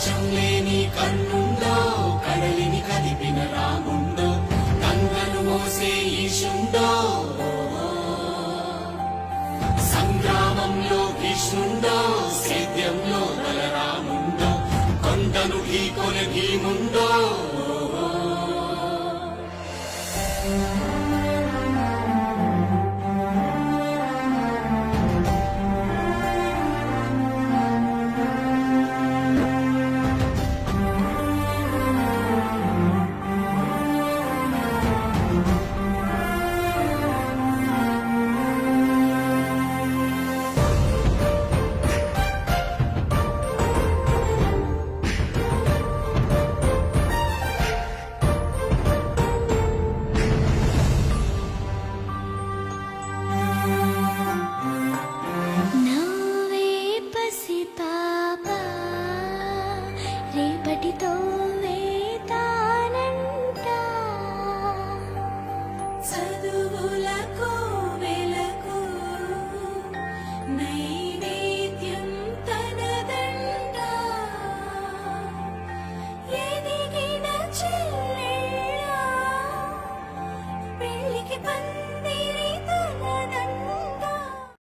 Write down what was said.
కవచం లేని కన్నుండో కడలిని కదిపిన రాముండో గంగను మోసే ఈశుండో సంగ్రామంలో కృష్ణుండో సేద్యంలో బలరాముండో కొండను ఢీకొనే భీముండో నవ్వే పసి పాప రే